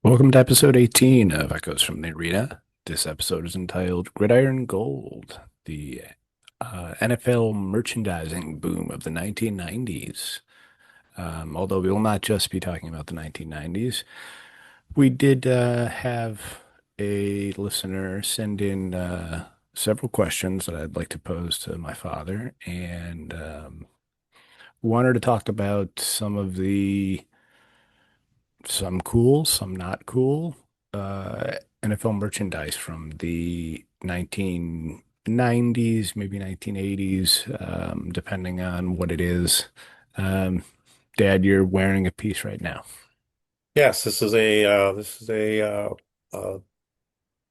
Welcome to episode 18 of Echoes from the Arena. This episode is entitled Gridiron Gold, the NFL merchandising boom of the 1990s. Although we will not just be talking about the 1990s, we did have a listener send in several questions that I'd like to pose to my father, and wanted to talk about some cool, some not cool NFL merchandise from the 1990s, maybe 1980s, depending on what it is. Um, Dad, you're wearing a piece right now. Yes, this is a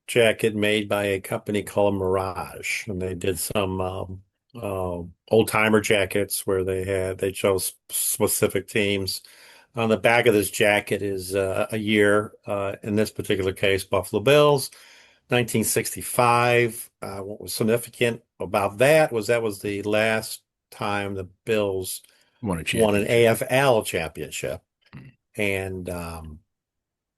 jacket made by a company called Mirage, and they did some old timer jackets where they chose specific teams. On the back of this jacket is a year. In this particular case, Buffalo Bills, 1965. What was significant about that was the last time the Bills Won a won an championship. AFL championship, and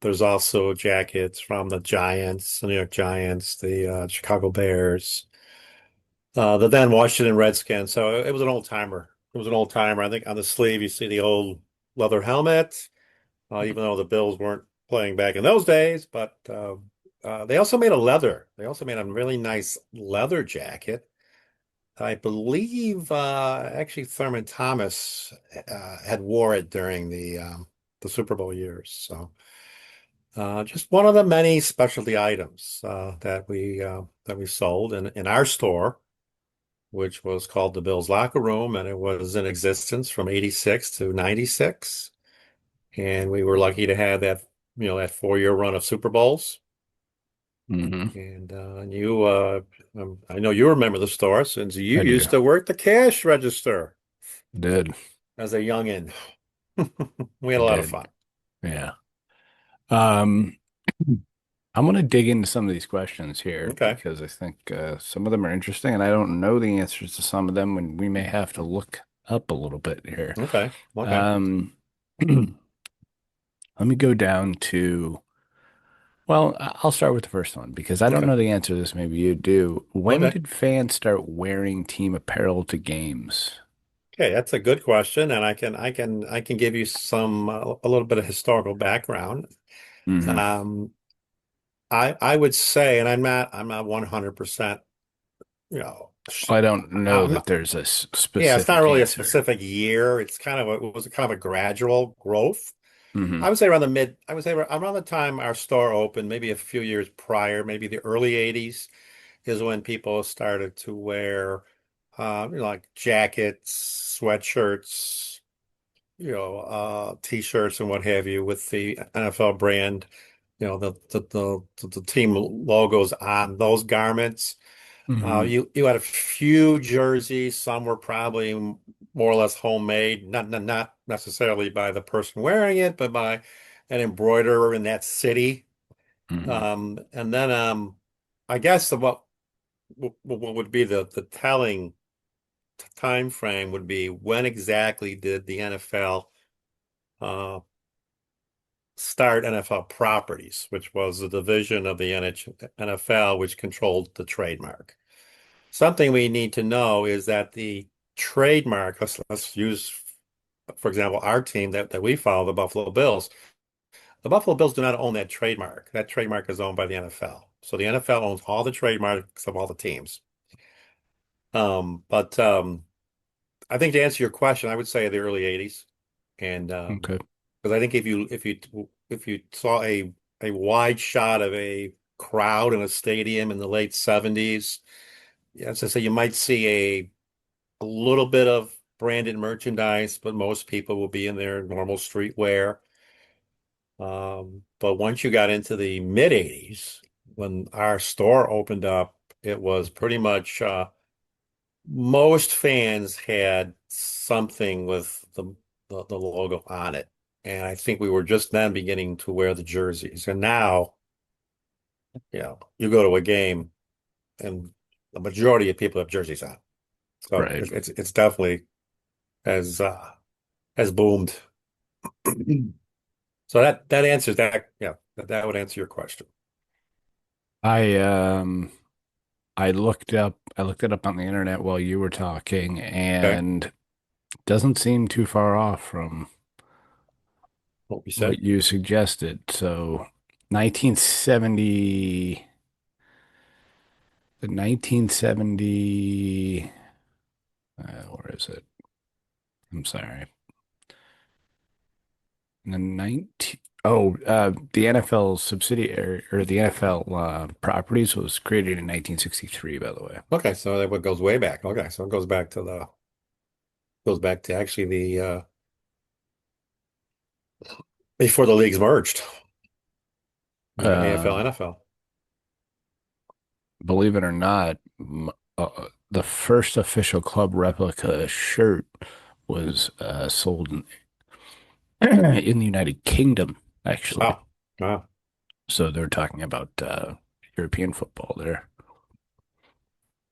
there's also jackets from the Giants, the New York Giants, the Chicago Bears, the then Washington Redskins. So it was an old timer. It was an old timer. I think on the sleeve you see the old leather helmet, even though the Bills weren't playing back in those days. But they also made a leather. They also made a really nice leather jacket. I believe actually Thurman Thomas had wore it during the Super Bowl years. So. Just one of the many specialty items that we sold in our store, which was called the Bill's Locker Room, and it was in existence from '86 to '96. And we were lucky to have that 4-year run of Super Bowls. Hmm. And I know you remember the store since you I do. used to work the cash register Did. as a youngin'. We had I a lot of did. fun. Yeah. Um, I'm going to dig into some of these questions here Okay. because I think some of them are interesting and I don't know the answers to some of them, and we may have to look up a little bit here. Okay. Okay. Um, Let me go down to, well, I'll start with the first one because I don't Okay. know the answer to this. Maybe you do. When Okay. did fans start wearing team apparel to games? Okay, that's a good question, and I can give you some a little bit of historical background. Hmm. Um, I would say, and I'm not 100%, you know, I don't know I'm that not, there's a yeah, it's not specific really a answer. specific year. It was kind of a gradual growth. Hmm. I would say around the time our store opened, maybe a few years prior, maybe the early '80s is when people started to wear, like jackets, sweatshirts, t-shirts and what have you with the NFL brand, the team logos on those garments. Hmm. You had a few jerseys. Some were probably more or less homemade, not necessarily by the person wearing it, but by an embroiderer in that city. Hmm. And then I guess what would be the telling time frame would be when exactly did the NFL uh, start NFL Properties, which was the division of the NFL which controlled the trademark. Something we need to know is that the trademark, let's use, for example, our team that we follow, the Buffalo Bills. The Buffalo Bills do not own that trademark. That trademark is owned by the NFL. So the NFL owns all the trademarks of all the teams. But I think to answer your question, I would say the early '80s, and Okay. because I think if you saw a wide shot of a crowd in a stadium in the late '70s, yeah, as I say, you might see a little bit of branded merchandise, but most people will be in their normal streetwear. But once you got into the mid '80s, when our store opened up, it was pretty much most fans had something with the logo on it. And I think we were just then beginning to wear the jerseys. And now, you go to a game and the majority of people have jerseys on. So Right. it's definitely has boomed. So that answers that. Yeah. That would answer your question. I I looked it up on the internet while you were talking, Okay. and doesn't seem too far off from What we what said. you suggested. So 1970, the 1970, where is it? I'm sorry. The 19, the NFL subsidiary or the NFL properties was created in 1963, by the way. Okay, so that what goes way back. Okay, so it goes back to actually the before the leagues merged. AFL, Uh, NFL. Believe it or not, the first official club replica shirt was sold in the United Kingdom, actually. Wow. Wow. So they're talking about European football there.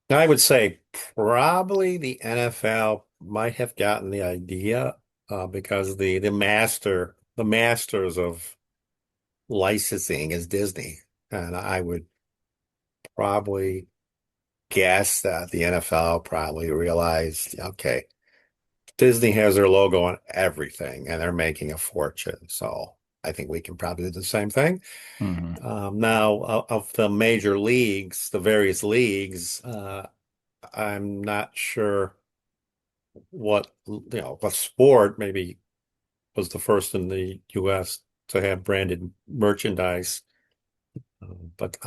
I would say probably the NFL might have gotten the idea because the masters of licensing is Disney, and I would probably guess that the NFL probably realized, okay, Disney has their logo on everything, and they're making a fortune, so I think we can probably do the same thing. Hmm. Now, of the major leagues, the various leagues, I'm not sure what sport maybe was the first in the US to have branded merchandise. But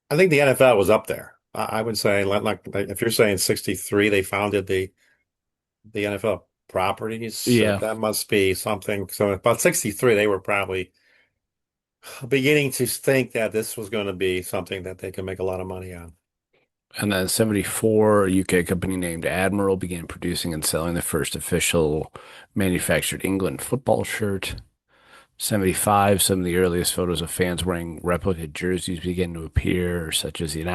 I think the NFL was up there. I would say, like if you're saying 63, they founded the NFL properties, Yeah. that must be something. So about 63, they were probably beginning to think that this was going to be something that they can make a lot of money on. And then 74, a UK company named Admiral began producing and selling the first official manufactured England football shirt. 75, some of the earliest photos of fans wearing replica jerseys began to appear, such as the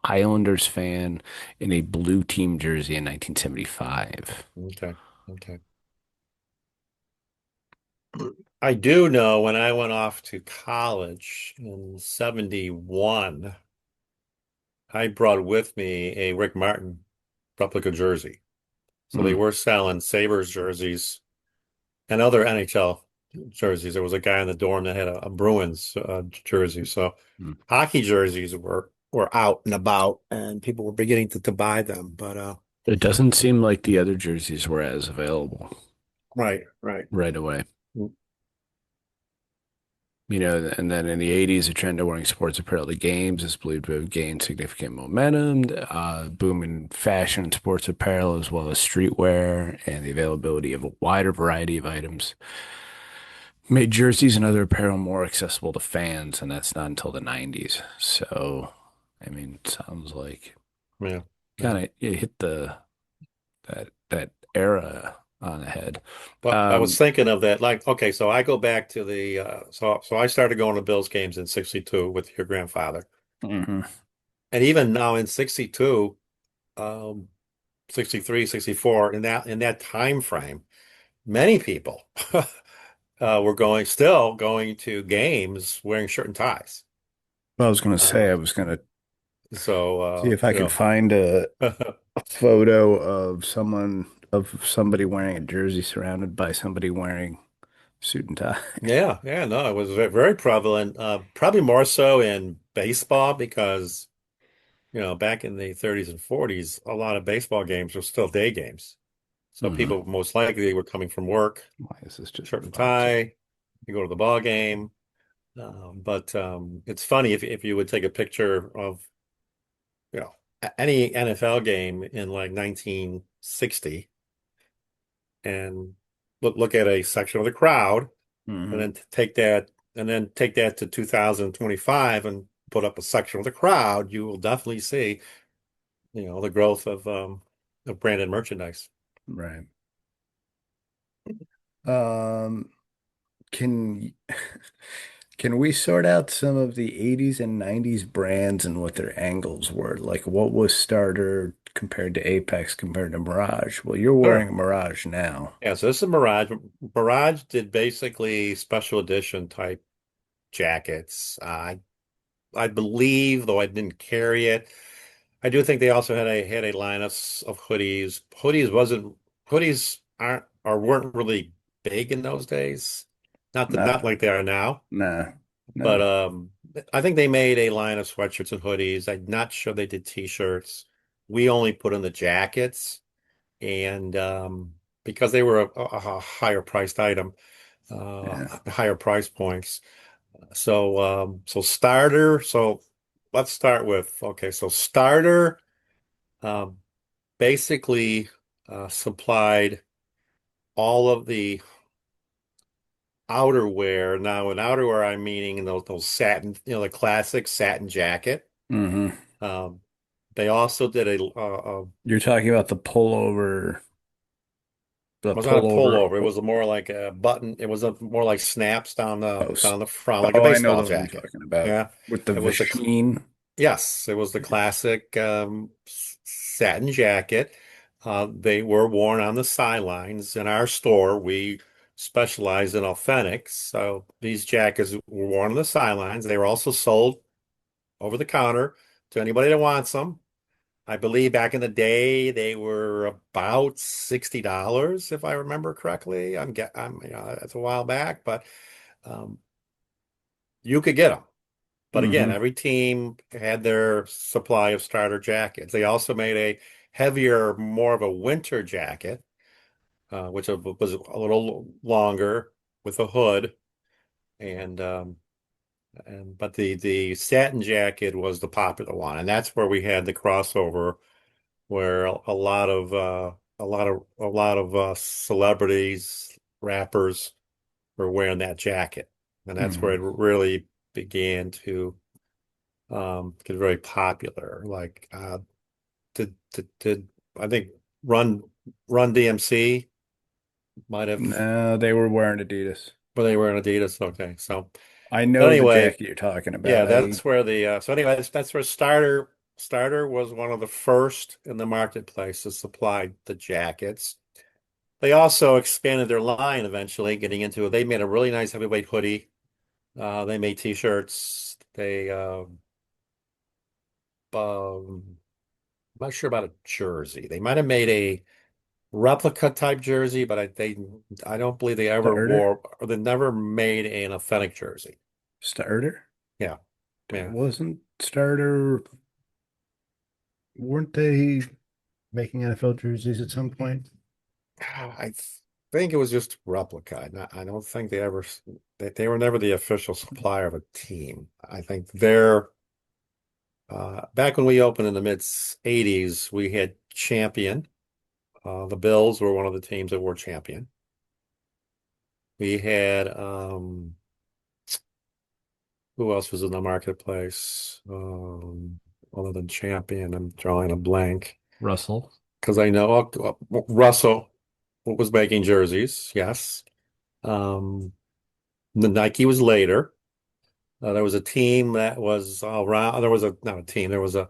Islanders fan in a blue team jersey in 1975. Okay. Okay. I do know when I went off to college in 71, I brought with me a Rick Martin replica jersey. So they Mm, were selling Sabres jerseys and other NHL jerseys. There was a guy in the dorm that had a Bruins jersey. So mm. hockey jerseys were out and about, and people were beginning to buy them. But It doesn't seem like the other jerseys were as available right, right. right away. Mm, And then in the 80s, the trend of wearing sports apparel to games is believed to have gained significant momentum. Boom in fashion and sports apparel, as well as streetwear, and the availability of a wider variety of items made jerseys and other apparel more accessible to fans, and that's not until the 90s. So, I mean, it sounds like yeah, yeah. kind of it hit that era on the head. But I was Um, thinking of that. Like, okay, so I go back to the so I started going to Bills games in 62 with your grandfather. mhm. And even now in 62, um, 63, 64, in that time frame, many people were still going to games wearing shirt and ties. I was going to say, Uh, I was going to so see if I you can know, find a photo of somebody wearing a jersey surrounded by somebody wearing suit and tie. yeah, yeah, no, it was very prevalent. Probably more so in baseball because back in the 30s and 40s, a lot of baseball games were still day games. So Hmm. people most likely were coming from work, Why is this just shirt and boxing? tie, you go to the ball game. But it's funny if you would take a picture of, any NFL game in like 1960 and look at a section of the crowd and Hmm. then take that to 2025 and put up a section of the crowd, you will definitely see, the growth of branded merchandise. Right. Um, can can we sort out some of the 80s and 90s brands and what their angles were? Like what was Starter compared to Apex compared to Mirage? Well, you're wearing a Sure. Mirage now. Yeah, so this is Mirage. Mirage did basically special edition type. jackets. I believe, though I didn't carry it, I do think they also had a line of hoodies. Hoodies aren't or weren't really big in those days. Not Nah, like they are now. nah, But no. I think they made a line of sweatshirts and hoodies. I'm not sure they did t-shirts. We only put in the jackets, and because they were a higher priced item, Yeah. higher price points. So starter. So let's start with okay. So starter um, basically supplied all of the outerwear. Now, in outerwear, I'm meaning those satin, the classic satin jacket. Hmm. Um, they also did You're talking about the was not a pullover. pullover. It was more like a button. It was more like snaps Oh, down the front, like a oh, I know baseball the one you're jacket. talking about Yeah, with the it was the sheen. yes, it was the classic satin jacket. They were worn on the sidelines. In our store, we specialize in authentics. So these jackets were worn on the sidelines. They were also sold over the counter to anybody that wants them. I believe back in the day they were about $60, if I remember correctly. That's a while back, but um, you could get them. But again, Hmm. every team had their supply of starter jackets. They also made a heavier, more of a winter jacket, which was a little longer with a hood, and but the satin jacket was the popular one, and that's where we had the crossover, where a lot of celebrities, rappers were wearing that jacket, and that's where Hmm. it really began to get very popular. Like did I think Run Run DMC might have, No, they were wearing Adidas. but they were in Adidas. Okay, so I but know the anyway, jacket you're talking about. yeah, that's where the so anyway, that's where Starter was one of the first in the marketplace to supply the jackets. They also expanded their line eventually, getting into it. They made a really nice heavyweight hoodie. They made t-shirts. I'm not sure about a jersey. They might have made a replica type jersey, but I don't believe they ever Starter? wore or they never made an authentic jersey. Starter? Yeah, yeah. Wasn't Starter, weren't they making NFL jerseys at some point? I think it was just replica. I don't think they were never the official supplier of a team. I think they're back when we opened in the mid 80's, we had Champion. The Bills were one of the teams that were champion. We had who else was in the marketplace? Other than Champion, I'm drawing a blank Russell. because I know Russell was making jerseys. Yes. Um, the Nike was later. There was a team that was around. There was a not a team. There was a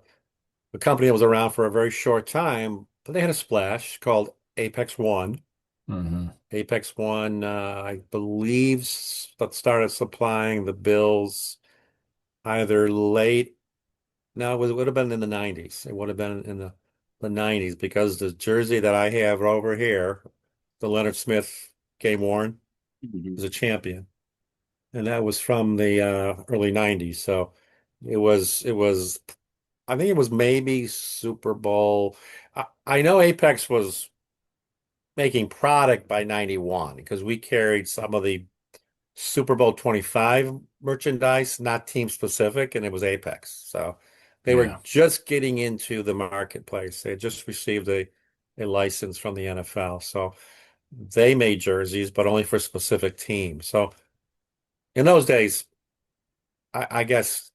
company that was around for a very short time, but they had a splash called Apex One. Hmm. Apex One, I believe, that started supplying the Bills either late. No, it would have been in the 90's. It would have been in the 90's because the jersey that I have over here, the Leonard Smith game worn, Hmm. was a champion, and that was from the early 90's. So it was. I think it was maybe Super Bowl. I know Apex was making product by 91 because we carried some of the Super Bowl 25 merchandise, not team specific, and it was Apex. So they were Yeah. just getting into the marketplace. They had just received a license from the NFL. So they made jerseys, but only for specific teams. So in those days, I guess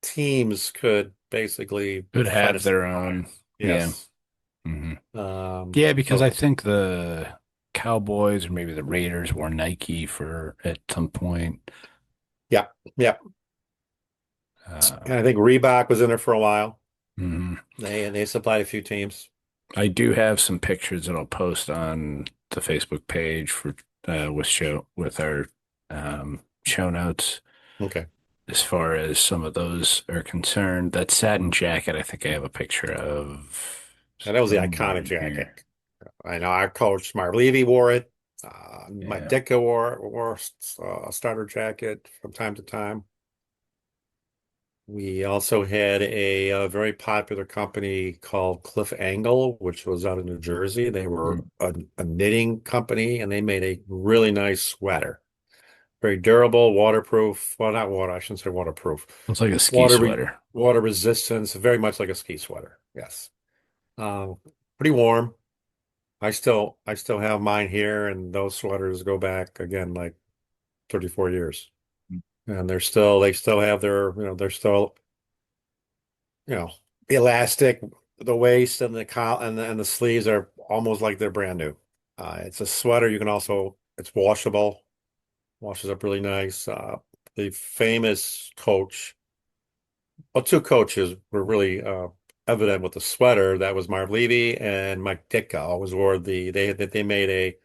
teams could basically Could try to have their supply. own. Yeah. Yes. Hmm. Yeah, because I So think the Cowboys or maybe the Raiders wore Nike for at some point. yeah, yeah. Uh, And I think Reebok was in there for a while. mhm. They supplied a few teams. I do have some pictures that I'll post on the Facebook page for with our show notes. Okay. as far as some of those are concerned. That satin jacket, I think I have a picture of And that was the somewhere iconic in here. jacket. I know our coach, Marv Levy, wore it. My Yeah. Ditka wore a starter jacket from time to time. We also had a very popular company called Cliff Angle, which was out of New Jersey. They were Mm. a knitting company, and they made a really nice sweater. Very durable, waterproof. Well, not water. I shouldn't say waterproof. Looks like a ski Water sweater. water resistance, very much like a ski sweater. Yes. Um, Pretty warm. I still have mine here, and those sweaters go back again like 34 years. And they still have they're still, you know, elastic. The waist and the coll and the sleeves are almost like they're brand new. It's a sweater. It's washable, washes up really nice. The famous coach, well, two coaches were really evident with the sweater. That was Marv Levy and Mike Ditka. Always wore they made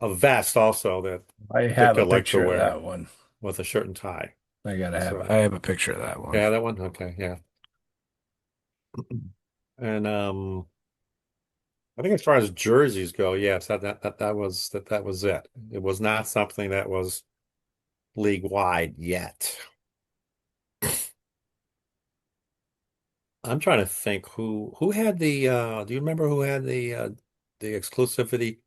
a vest also that I have a Ditka liked to picture of wear that one. with a shirt and tie. I So have a picture of that one. yeah, that one. Okay, yeah. And I think as far as jerseys go, yes, that was it. It was not something that was league wide yet. I'm trying to think who had do you remember who had the exclusivity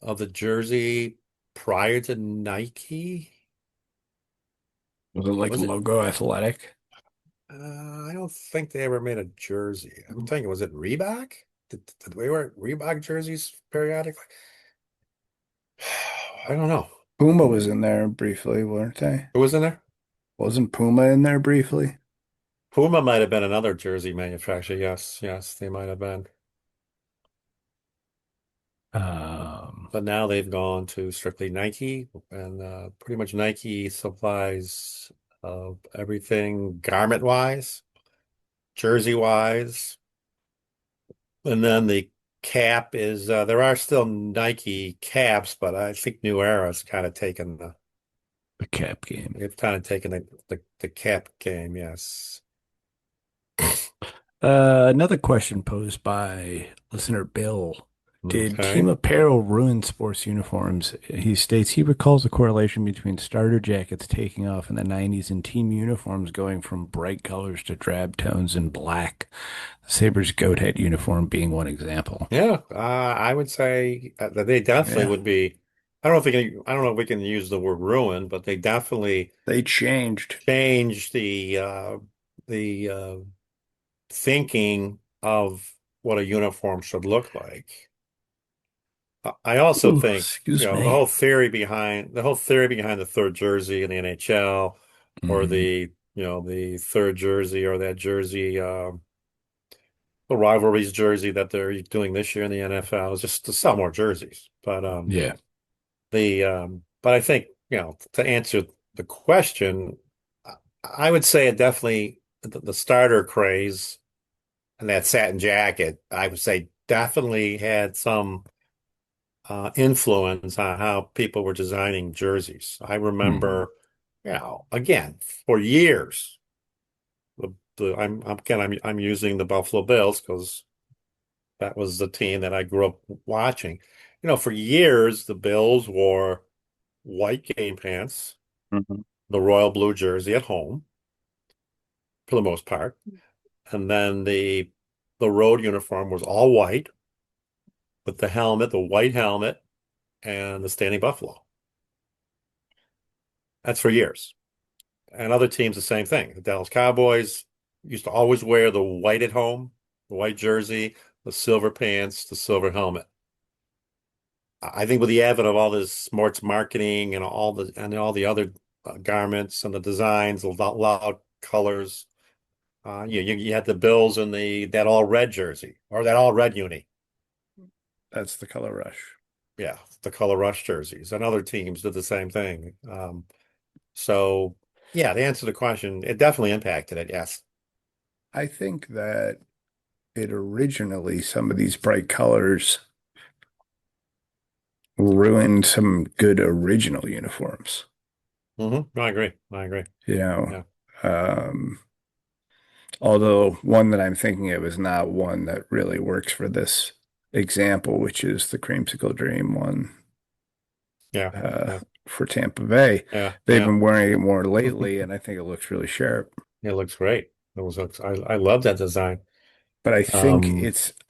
of the jersey prior to Nike? Was it like Was it Logo Athletic? I don't think they ever made a jersey. I'm thinking, was it Reebok? Did we wear Reebok jerseys periodically? I don't know. Puma was in there briefly, weren't they? Who was in there? Wasn't Puma in there briefly? Puma might have been another jersey manufacturer. Yes, yes, they might have been. Um, But now they've gone to strictly Nike, and pretty much Nike supplies everything garment wise, jersey wise, and then the cap is there are still Nike caps, but I think New Era's kind of taken the cap game. they've kind of taken the cap game. Yes. Another question posed by listener Bill. Did Team Okay. Apparel ruin sports uniforms? He states he recalls a correlation between starter jackets taking off in the 90's and team uniforms going from bright colors to drab tones and black. The Sabres goat head uniform being one example. Yeah, I would say that they definitely Yeah, would be. I don't know if we can use the word ruin, but they definitely they changed. changed the thinking of what a uniform should look like. I also Ooh, think, excuse me. the whole theory behind the third jersey in the NHL, or Hmm. the third jersey or that jersey, the rivalries jersey that they're doing this year in the NFL is just to sell more jerseys. Yeah. But I think, to answer the question, I would say it definitely the starter craze and that satin jacket, I would say definitely had some influence on how people were designing jerseys. I Hmm. remember, again, for years, I'm using the Buffalo Bills because that was the team that I grew up watching. For years, the Bills wore white game pants, Hmm. the royal blue jersey at home for the most part, and then the road uniform was all white with the white helmet, and the standing buffalo. That's for years. And other teams, the same thing. The Dallas Cowboys used to always wear the white at home, the white jersey, the silver pants, the silver helmet. I think with the advent of all this sports marketing and all the other garments and the designs, the loud colors, you had the Bills in the that all red jersey or that all red uni. That's the color rush. Yeah, the color rush jerseys, and other teams did the same thing. So yeah, to answer the question, it definitely impacted it. Yes. I think that it originally, some of these bright colors ruined some good original uniforms. I agree. I agree. You know, Yeah. um, although one that I'm thinking of is not one that really works for this example, which is the Creamsicle Dream one Yeah. uh, Yeah. for Tampa Bay. Yeah. They've Yeah. been wearing it more lately, and I think it looks really sharp. It looks great. I love that design. But Um,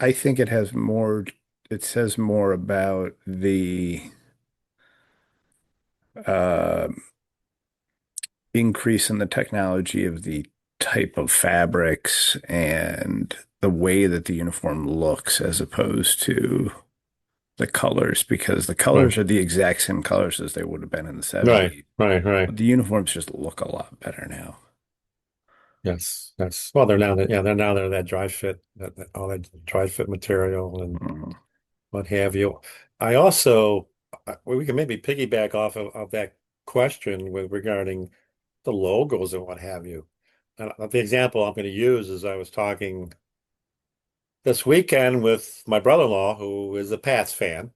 I think it has more, it says more about the uh, increase in the technology of the type of fabrics and the way that the uniform looks as opposed to the colors, because the right, colors are the exact same colors as they would have been in the right, 70s. right, right. But the uniforms just look a lot better now. Yes, that's well, they're now that yeah, they're now they're that dry fit, all that dry fit material and Mhm. what have you. I also well, we can maybe piggyback off of that question with regarding the logos and what have you. And the example I'm going to use is I was talking this weekend with my brother-in-law who is a Pats fan,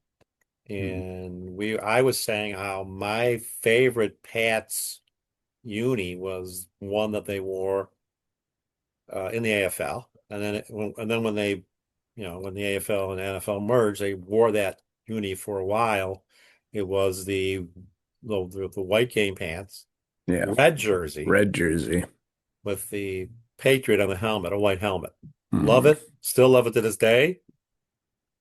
and we I was saying how my favorite Pats uni was one that they wore in the AFL, and then when they, when the AFL and NFL merged, they wore that uni for a while. It was the white game pants, Yeah, red jersey red jersey. with the Patriot on the helmet, a white helmet. Love Mhm. it, still love it to this day.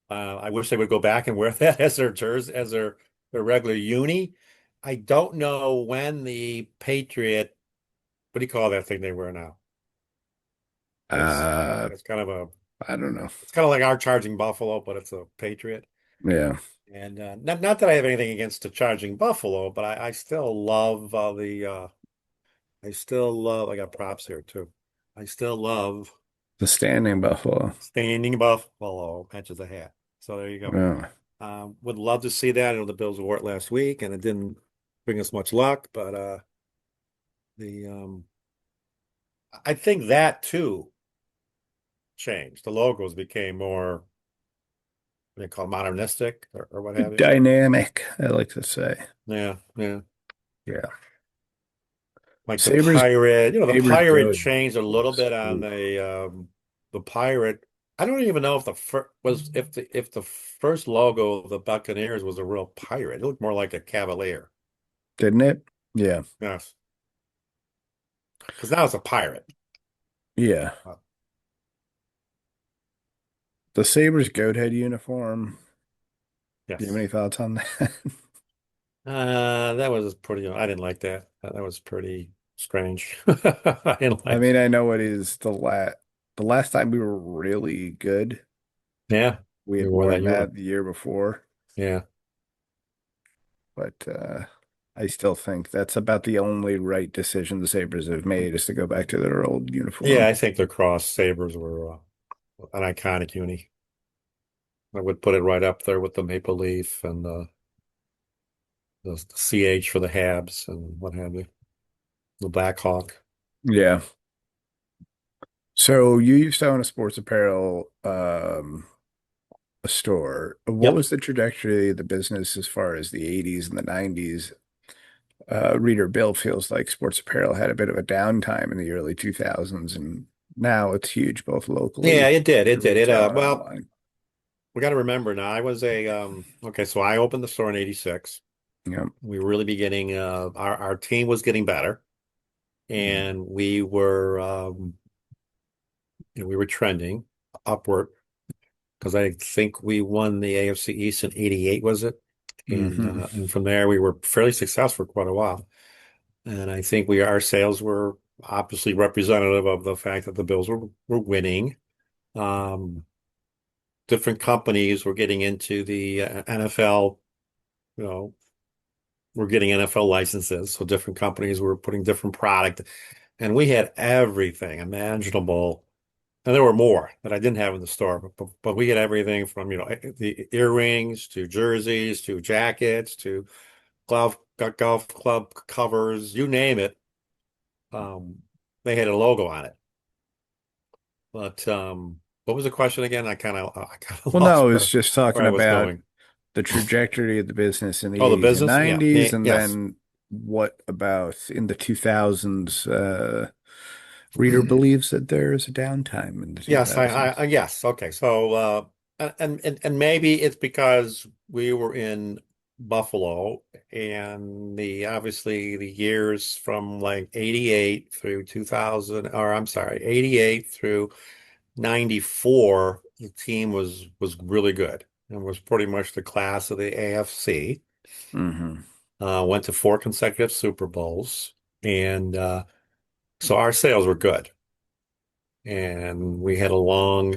I wish they would go back and wear that as their jersey, as their regular uni. I don't know when the Patriot, what do you call that thing they wear now? It's Uh, it's kind of a I don't know. It's kind of like our charging buffalo, but it's a Patriot. Yeah, And not that I have anything against the charging buffalo, but I still love I still love I got props here too. I still love the standing buffalo. standing buffalo matches a hat. So there you go. Yeah. Would love to see that. I know the Bills wore it last week, and it didn't bring us much luck, but the I think that too changed. The logos became more what do you call it, modernistic or what have you. Dynamic, I like to say. Yeah, yeah. Yeah. Like the Sabres, pirate, the Sabres pirate Goat changed a little bit was, on ooh, the pirate. I don't even know if the fir was if the first logo of the Buccaneers was a real pirate. It looked more like a cavalier. didn't it? Yeah. Yes, because now it's a pirate. Yeah. Uh, The Sabres goat head uniform. Do you have yes, any thoughts on that? that was pretty. I didn't like that. That was pretty strange. I didn't I like. mean, I know it is the last time we were really good. Yeah, We we had wore that. worn You were. that the year before, Yeah, but I still think that's about the only right decision the Sabres have made is to go back to their old yeah. uniform. I think the cross sabers were an iconic uni. I would put it right up there with the maple leaf and the CH for the Habs and what have you, the Black Hawk. Yeah. So you used to own a sports apparel a store. What Yep. was the trajectory of the business as far as the 80s and the 90s? Reader Bill feels like sports apparel had a bit of a downtime in the early 2000s, and now it's huge both Yeah, locally, it did. It did. retail, and Well, online. we got to remember now. I was okay. So I opened the store in '86. Yeah. We were really beginning. Our team was getting better, Mhm. and we were trending upward because I think we won the AFC East in '88, was it? Hmm. And from there we were fairly successful for quite a while. And I think our sales were obviously representative of the fact that the Bills were winning. Um, Different companies were getting into the NFL, you know, were getting NFL licenses. So different companies were putting different product, and we had everything imaginable. And there were more that I didn't have in the store, but we had everything from, the earrings to jerseys to jackets to golf club covers, you name it. Um, they had a logo on it. But what was the question again? I kind of Well, lost no, it's just talking where I was about going. the trajectory of the business in the Oh, the 80s and business? Yeah. 90s, and Yes. then what about in the 2000s? Reader believes that there is a downtime in the Yes, 2000s. yes. Okay. So, and maybe it's because we were in Buffalo and obviously the years from like 88 through 2000, or I'm sorry, 88 through 94, the team was really good and was pretty much the class of the AFC. Hmm. Went to four consecutive Super Bowls, and so our sales were good, and we had a long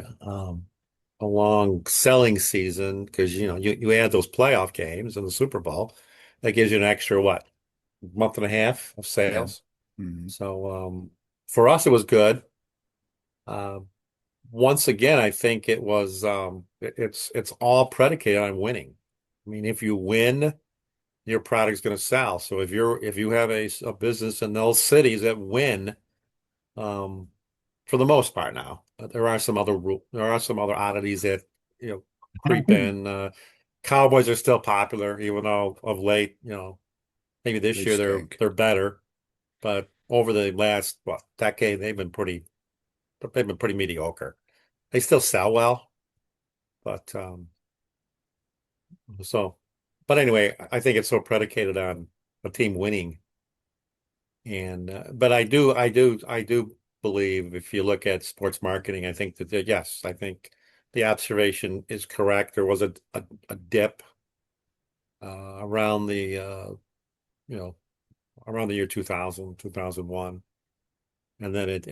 selling season because you add those playoff games and the Super Bowl, that gives you an extra what, month and a half of Yeah. sales. Hmm. So for us, it was good. Uh, Once again, I think it's all predicated on winning. I mean, if you win, your product's going to sell. So if you have a business in those cities that win, um, for the most part now, there are some other oddities that creep in. Cowboys are still popular, even though of late, maybe this They year stink. they're better, but over the last what decade, they've been pretty mediocre. They still sell well, but so, but anyway, I think it's so predicated on a team winning. And but I do believe if you look at sports marketing, I think yes, I think the observation is correct. There was a dip around the you know around the year 2000, 2001, and then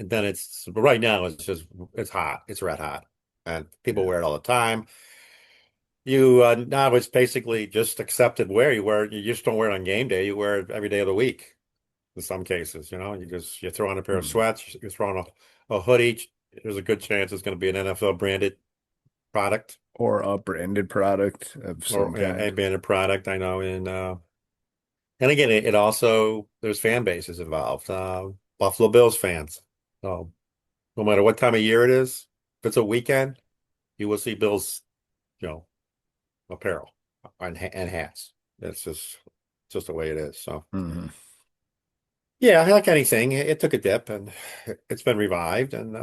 but right now it's hot, it's red hot, and people Yeah. wear it all the time. You now it's basically just accepted wear. You just don't wear it on game day. You wear it every day of the week. In some cases, you throw on a pair of Hmm. sweats, you throw on a hoodie. There's a good chance it's going to be an NFL branded product Or a branded product of some or a kind. branded product. I know, and again, it also there's fan bases involved. Buffalo Bills fans. So no matter what time of year it is, if it's a weekend, you will see Bills, you know, apparel and hats. It's just the way it is. So. Hmm. Yeah, like anything, it took a dip and it's been revived. And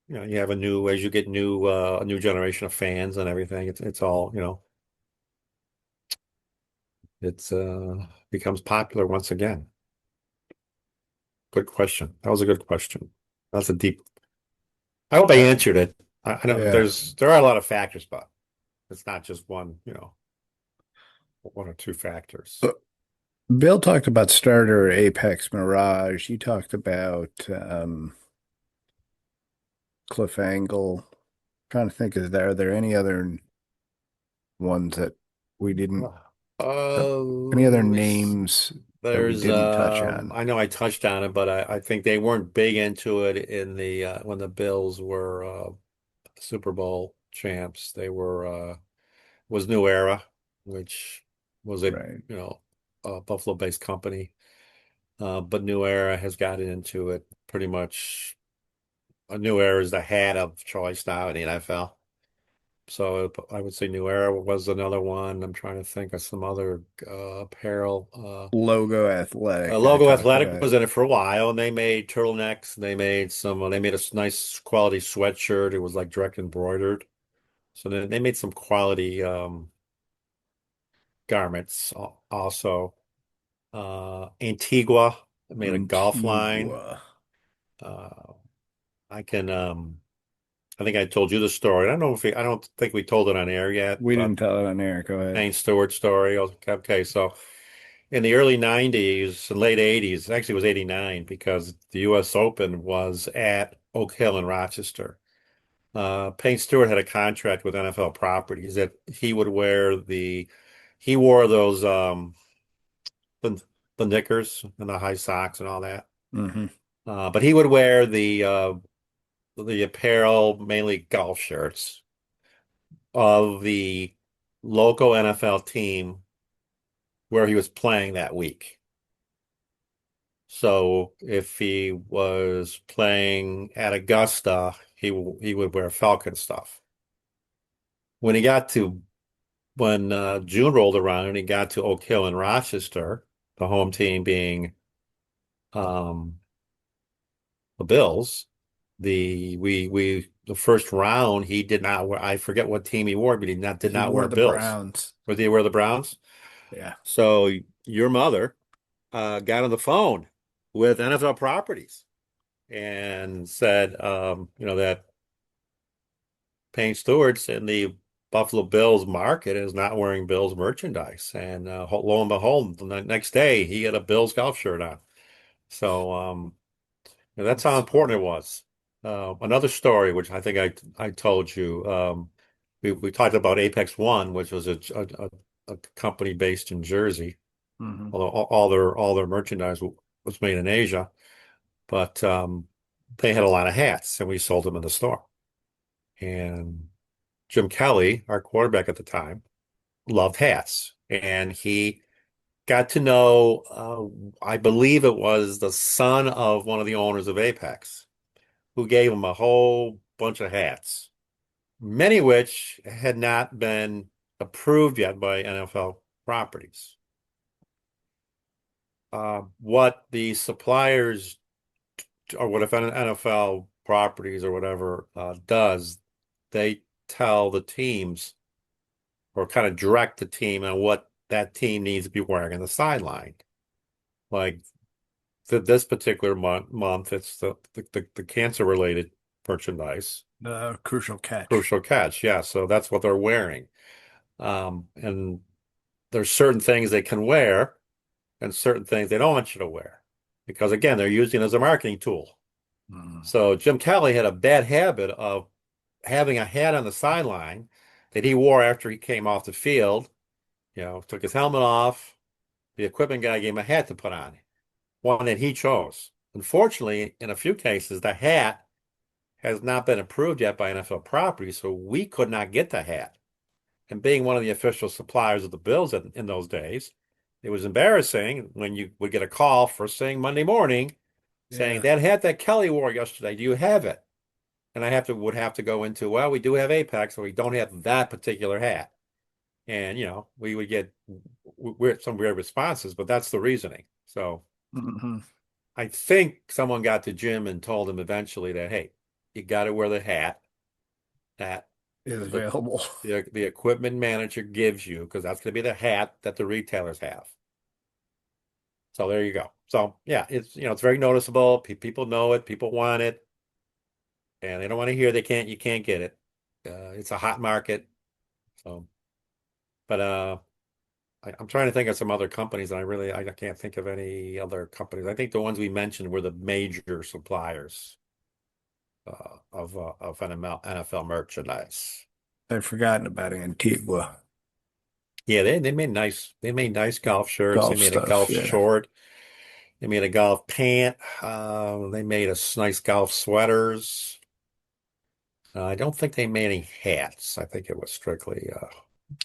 you have as you get a new generation of fans and everything, it's all, it's becomes popular once again. Good question. That was a good question. That's a deep. I hope I Uh, answered it. I know yeah. there are a lot of factors, but it's not just one or two factors. Uh, Bill talked about Starter, Apex, Mirage. You talked about Cliff Angle. Trying to think, are there any other ones that we didn't, uh, any other Let's names that we There's didn't touch on? I know I touched on it, but I think they weren't big into it in the when the Bills were Super Bowl champs. They were was New Era, which was Right. a Buffalo-based company. But New Era has gotten into it pretty much. New Era is the hat of choice now in the NFL. So I would say New Era was another one. I'm trying to think of some other apparel. Logo Athletic, I Logo talked Athletic about. was in it for a while, and they made turtlenecks. They made a nice quality sweatshirt. It was like direct embroidered. So they made some quality garments also. Antigua made a golf line. Antigua. Uh, I can I think I told you the story. I don't think we told it on air yet, We but didn't tell it on air. Go ahead. Main Stewart story. Okay, so in the early 90's and late 80's, actually it was 89 because the US Open was at Oak Hill in Rochester. Payne Stewart had a contract with NFL Properties that he wore those the, the knickers and the high socks and all that. Hmm. But he would wear the apparel, mainly golf shirts of the local NFL team where he was playing that week. So if he was playing at Augusta, he would wear Falcon stuff. When he got to when June rolled around and he got to Oak Hill in Rochester, the home team being um, the Bills. The first round he did not wear. I forget what team he wore, but he not did He not wore wear the Bills. Browns. Or did he wear the Browns? Yeah. So your mother got on the phone with NFL Properties and said, that Payne Stewart's in the Buffalo Bills market is not wearing Bills merchandise. And lo and behold, the next day he had a Bills golf shirt on. So that's how That's important funny. it was. Another story, which I think I told you, we talked about Apex One, which was a company based in Jersey, Hmm. although all their merchandise was made in Asia, but they had a lot of hats, and we sold them in the store. And Jim Kelly, our quarterback at the time, loved hats, and he got to know, I believe it was the son of one of the owners of Apex, who gave him a whole bunch of hats, many of which had not been approved yet by NFL properties. What the suppliers or what if an NFL properties or whatever does, they tell the teams or kind of direct the team on what that team needs to be wearing on the sideline. Like for this particular month, it's the cancer related merchandise. The crucial catch. Crucial catch, yeah. So that's what they're wearing. And there's certain things they can wear and certain things they don't want you to wear. Because again, they're using it as a marketing tool. Mm. So Jim Kelly had a bad habit of having a hat on the sideline that he wore after he came off the field, took his helmet off. The equipment guy gave him a hat to put on, one that he chose. Unfortunately, in a few cases, the hat has not been approved yet by NFL property, so we could not get the hat. And being one of the official suppliers of the Bills in those days, it was embarrassing when you would get a call first thing Monday morning saying, Yeah. that hat that Kelly wore yesterday, do you have it? And I would have to go into, well, we do have Apex, so we don't have that particular hat. And we would get some weird responses, but that's the reasoning. So Hmm. I think someone got to Jim and told him eventually that, hey, you got to wear the hat that Is the available. the equipment manager gives you, because that's going to be the hat that the retailers have. So there you go. So yeah, it's very noticeable. People know it. People want it, and they don't want to hear you can't get it. It's a hot market. So, but I'm trying to think of some other companies, and I can't think of any other companies. I think the ones we mentioned were the major suppliers of NFL merchandise. I've forgotten about Antigua. Yeah, they made nice golf shirts. They Golf made a stuff. golf Yeah. short. They made a golf pant. They made us nice golf sweaters. I don't think they made any hats. I think it was strictly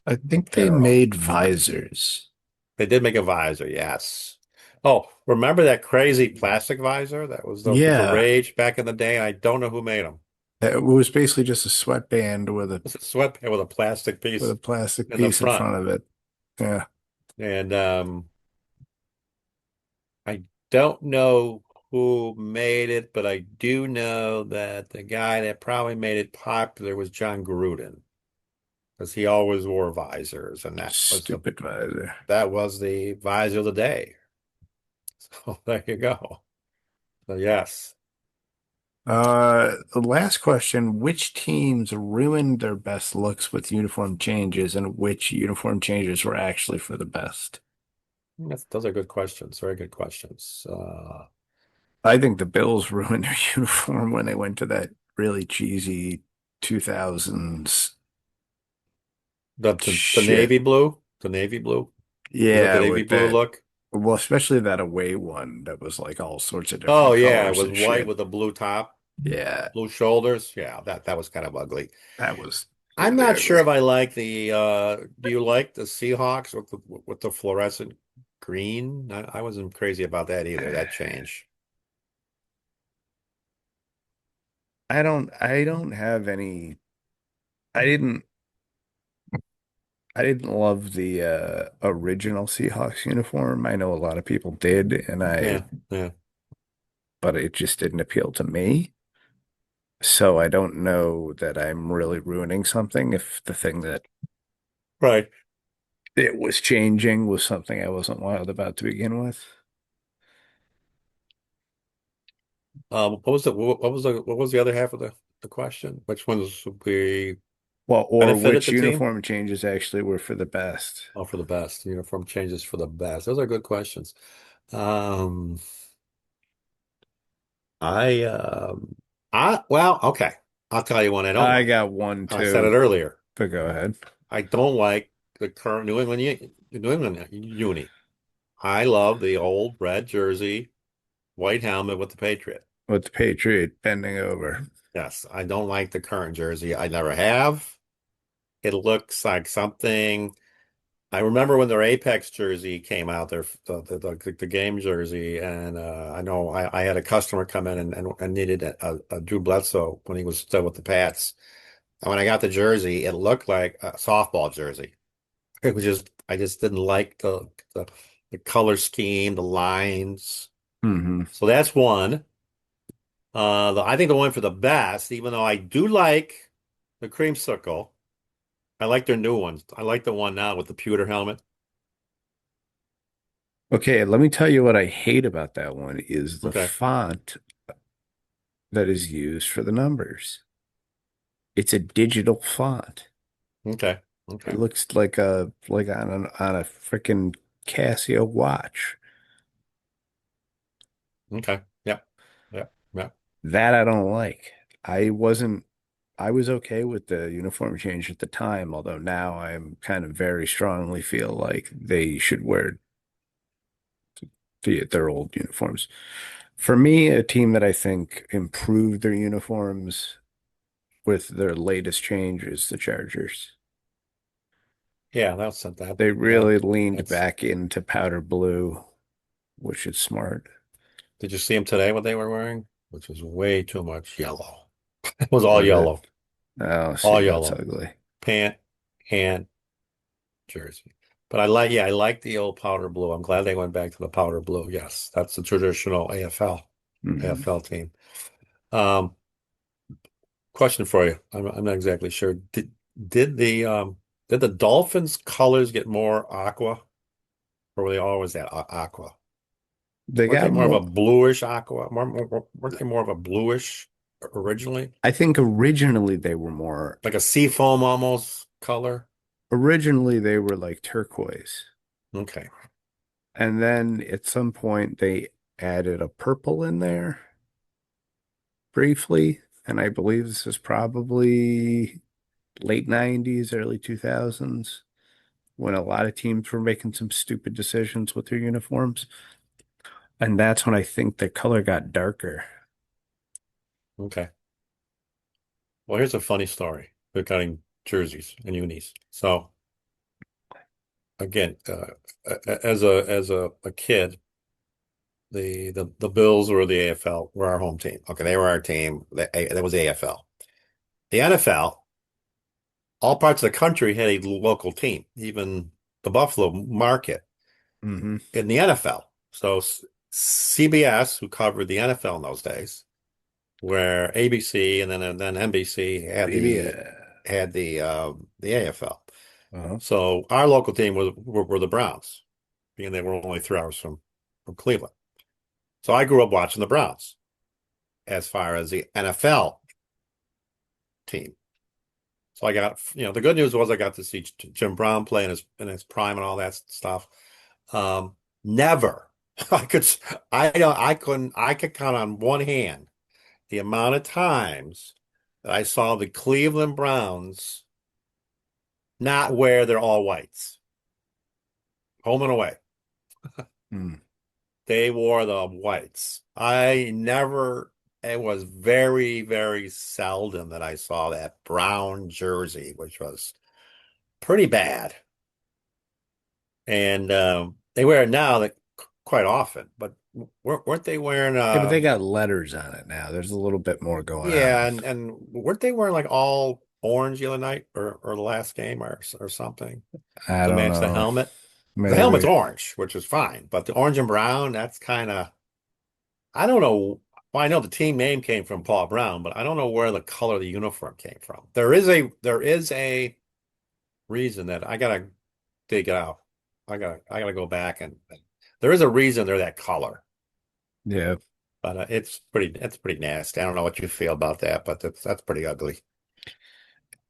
I think they apparel. made visors. They did make a visor, yes. Oh, remember that crazy plastic visor that was the Yeah. rage back in the day? I don't know who made them. It was basically just a sweatband It's a sweatband with a plastic with a piece plastic in the piece in front. front of it. Yeah. And I don't know who made it, but I do know that the guy that probably made it popular was John Gruden, because he always wore visors, and Stupid visor. that was the visor of the day. So there you go. So yes. The last question, which teams ruined their best looks with uniform changes and which uniform changes were actually for the best? Those are good questions. Very good questions. I think the Bills ruined their uniform when they went to that really cheesy 2000s The shit. navy blue, the navy blue, the Yeah, navy with blue that. look. Well, especially that away one that was like all sorts of Oh different yeah, it colors was and white shit. with a blue top, Yeah, blue shoulders. Yeah, that was kind of ugly. that was I'm really not sure ugly. if I like do you like the Seahawks with the fluorescent green? I wasn't crazy about that either, that change. I don't have any. I didn't. I didn't love the original Seahawks uniform. I know a lot of people did, Yeah, yeah. but it just didn't appeal to me. So I don't know that I'm really ruining something if the thing that Right. it was changing was something I wasn't wild about to begin with. What was the other half of the question? Which ones would be Well, or benefited which the team? uniform changes actually were for the best. Oh, for the best. Uniform changes for the best. Those are good questions. Um, I well, okay. I'll tell you one I don't I like. got one I said it too, earlier. but go ahead. I don't like the current New England uni. I love the old red jersey, white helmet with the Patriot. With the Patriot bending over. Yes, I don't like the current jersey. I never have. It looks like something. I remember when their Apex jersey came out, the game jersey, and I know I had a customer come in and needed a Drew Bledsoe when he was still with the Pats. And when I got the jersey, it looked like a softball jersey. It was just I just didn't like the color scheme, the lines. Hmm. So that's one. I think the one for the best, even though I do like the creamsicle, I like their new ones. I like the one now with the pewter helmet. Okay, let me tell you what I hate about that one is the Okay. font that is used for the numbers. It's a digital font. Okay. It Okay. looks like on a freaking Casio watch. Okay. Yep. Yep. Yep. That I don't like. I wasn't I was okay with the uniform change at the time, although now I'm kind of very strongly feel like they should wear their old uniforms. For me, a team that I think improved their uniforms with their latest change is the Chargers. Yeah, that They that really leaned that's back into powder blue, which is smart. did you see them today what they were wearing? Which was way too much yellow. It was all Was it? yellow. Oh, see, All that's yellow. ugly. Pant and jersey. But I like the old powder blue. I'm glad they went back to the powder blue. Yes, that's the traditional Mhm. AFL team. Um, question for you. I'm not exactly sure. Did the um did the Dolphins colors get more aqua, or were they always that aqua? They Weren't they got more of a more. bluish aqua? Weren't they more of a bluish originally? I think originally they were more. Like a seafoam almost color? Originally they were like turquoise, Okay. and then at some point they added a purple in there briefly, and I believe this is probably late 90's, early 2000s, when a lot of teams were making some stupid decisions with their uniforms. And that's when I think the color got darker. Okay. Well, here's a funny story regarding jerseys and unis. So again, as a kid, the Bills were the AFL, were our home team. Okay, they were our team. That was AFL. The NFL, all parts of the country had a local team, even the Buffalo market Hmm. in the NFL. So CBS, who covered the NFL in those days, where ABC and then NBC had Maybe. the AFL. Uh-huh. So our local team were the Browns, being they were only 3 hours from Cleveland. So I grew up watching the Browns as far as the NFL team. So I got, the good news was I got to see Jim Brown play in his prime and all that stuff. Never, I could, I could count on one hand the amount of times that I saw the Cleveland Browns not wear their all whites, home and away. Mm. They wore the whites. It was very, very seldom that I saw that brown jersey, which was pretty bad. And they wear it now quite often, but weren't they wearing Yeah, but they got letters on it now. There's a little bit more going yeah, on. and weren't they wearing like all orange the other night or the last game or something I to don't match the know. helmet. The helmet's Maybe. orange, which is fine, but the orange and brown, that's kind of I don't know. Well, I know the team name came from Paul Brown, but I don't know where the color of the uniform came from. There is a reason that I gotta dig out. I gotta go back and there is a reason they're that color. Yeah. But it's pretty nasty. I don't know what you feel about that, but that's pretty ugly.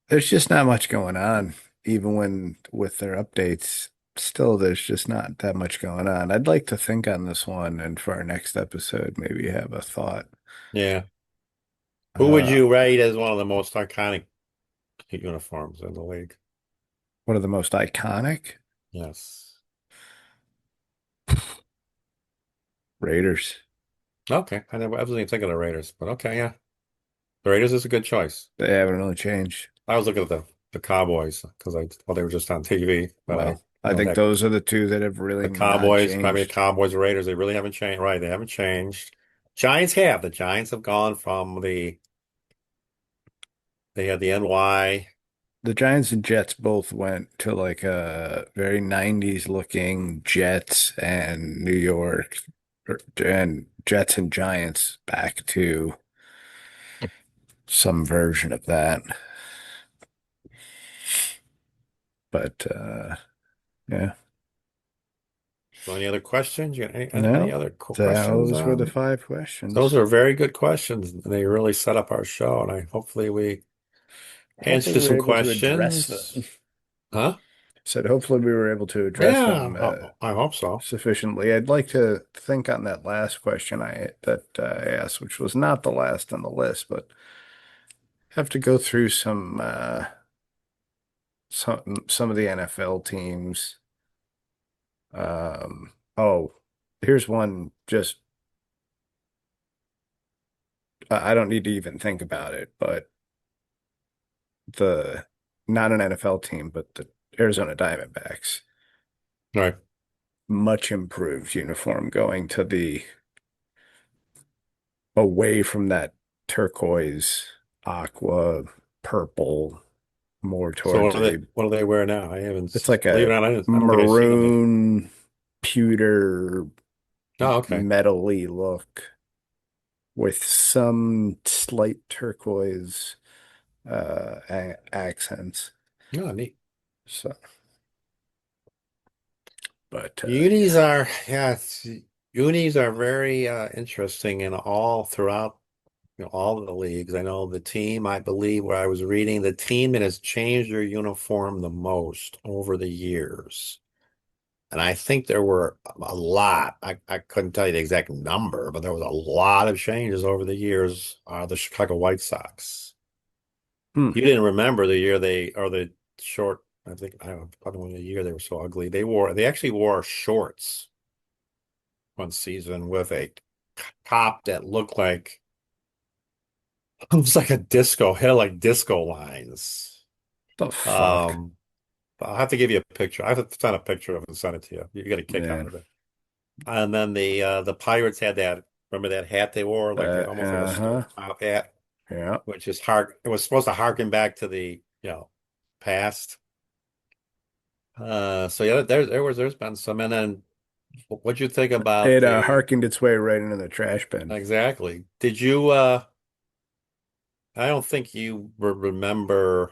There's just not much going on, even when with their updates. Still, there's just not that much going on. I'd like to think on this one, and for our next episode, maybe have a thought. Yeah. Who would Uh, you rate as one of the most iconic uniforms in the league? what are the most iconic? Yes. Raiders. Okay. I wasn't even thinking of the Raiders, but okay, yeah. The Raiders is a good choice. They haven't really changed. I was looking at the Cowboys because I well they were just on TV, but I Well, I know think that those are the two that have really the not Cowboys, I mean the changed. Cowboys, Raiders, they really haven't changed. Right, they haven't changed. Giants have. The Giants have gone from they had the NY. The Giants and Jets both went to like a very 90s looking Jets and New York and Jets and Giants back to some version of that. But yeah, So any other questions? You got any no, other questions? those were the five questions. Those are very good questions. They really set up our show, and I hopefully we Hopefully answered we were some able to address questions. them. Huh? Said hopefully we were able to address Yeah, them I hope so. sufficiently. I'd like to think on that last question I asked, which was not the last on the list, but have to go through some of the NFL teams. Oh, here's one just I don't need to even think about it, but the not an NFL team, but the Arizona Diamondbacks, All right. much improved uniform going to the away from that turquoise, aqua, purple, more So towards a what do they wear now? I haven't it's like believe a it or not, I don't think I've seen them. maroon pewter Oh, okay. metally look with some slight turquoise accents. Oh, neat. So, but Unis yeah, are yeah, unis are very interesting in all throughout all of the leagues. I know the team, I believe where I was reading, the team that has changed their uniform the most over the years. And I think there were a lot. I couldn't tell you the exact number, but there was a lot of changes over the years. The Chicago White Sox. hmm, You didn't remember the year they or the short. I think I don't know, probably the year they were so ugly. They actually wore shorts one season with a top that looked like it was like a disco, had like disco lines. the fuck, Um, I'll have to give you a picture. I have to find a picture of it and send it to you. You get a kick out man. of it. And then the Pirates had that. Remember that hat they wore, like they almost like a Uh-huh. stovetop hat, Yeah. which is hard. It was supposed to harken back to the past. So yeah, there's been some. And then what'd you think about It the harkened its way right into the trash bin. exactly? Did you? I don't think you remember.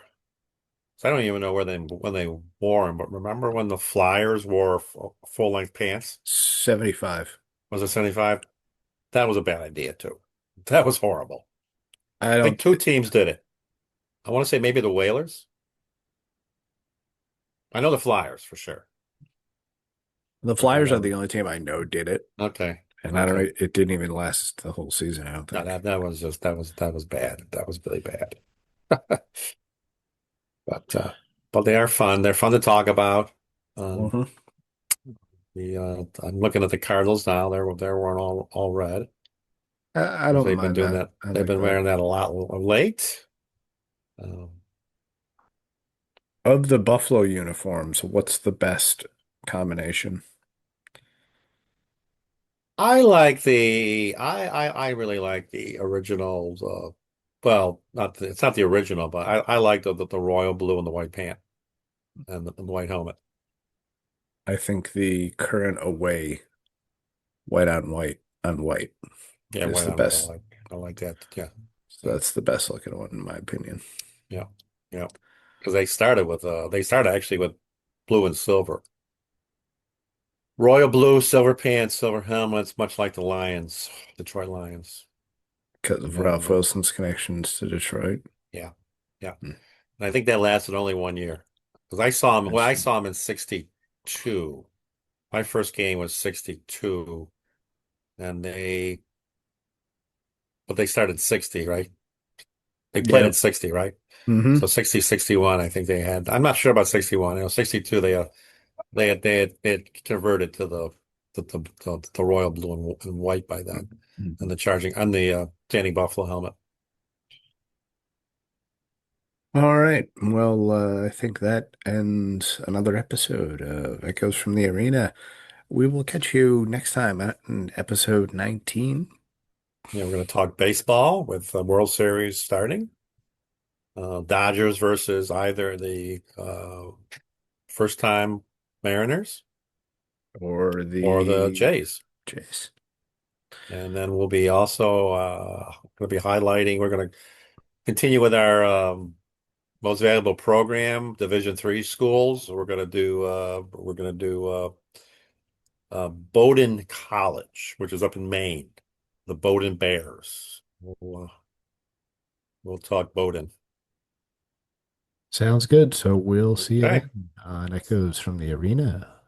I don't even know where they when they wore them, but remember when the Flyers wore full length pants? 75. Was it 75? That was a bad idea too. That was horrible. I I think don't, two teams did it. I want to say maybe the Whalers. I know the Flyers for sure, the but I Flyers are don't. the only team I know did it. Okay, And I don't know, okay. it didn't even last the whole season, I don't No, think. that was just that was bad. That was really bad. But uh, but they are fun. They're fun to talk about. Um, Hmm. I'm looking at the Cardinals now. They're wearing all red I because don't they've been mind doing that. that. I They've like been that. wearing that a lot of late. Um, Of the Buffalo uniforms, what's the best combination? I like the I really like the originals. well, it's not the original, but I like the royal blue and the white pant and the white helmet. I think the current away white on white Yeah, is white the helmet. best. I like that. Yeah, So that's the best looking one in my opinion. yeah, yeah. Because they started actually with blue and silver. Royal blue, silver pants, silver helmets, much like the Lions, Detroit Lions. Because And of then, Ralph Wilson's connections to Detroit. yeah, yeah. Hmm. And I think that lasted only 1 year. Because I saw him, well, I Interesting. saw him in 62. My first game was 62, and but they started 60, right? They played Yep. at 60, right? Hmm. So 60, 61, I think they had. I'm not sure about 61. 62, they had converted to the royal blue and white by then, and the charging and the Danny Buffalo helmet. All right. Well, I think that ends another episode of Echoes from the Arena. We will catch you next time at episode 19. Yeah, we're going to talk baseball with the World Series starting. Dodgers versus either the first time Mariners Or or the the Jays. Chase. And then we'll be also going to be highlighting. We're going to continue with our most valuable program, Division III schools. We're going to do Bowdoin College, which is up in Maine, the Bowdoin Bears. We'll talk Bowdoin. Sounds good. So we'll see you Okay. then on Echoes from the Arena.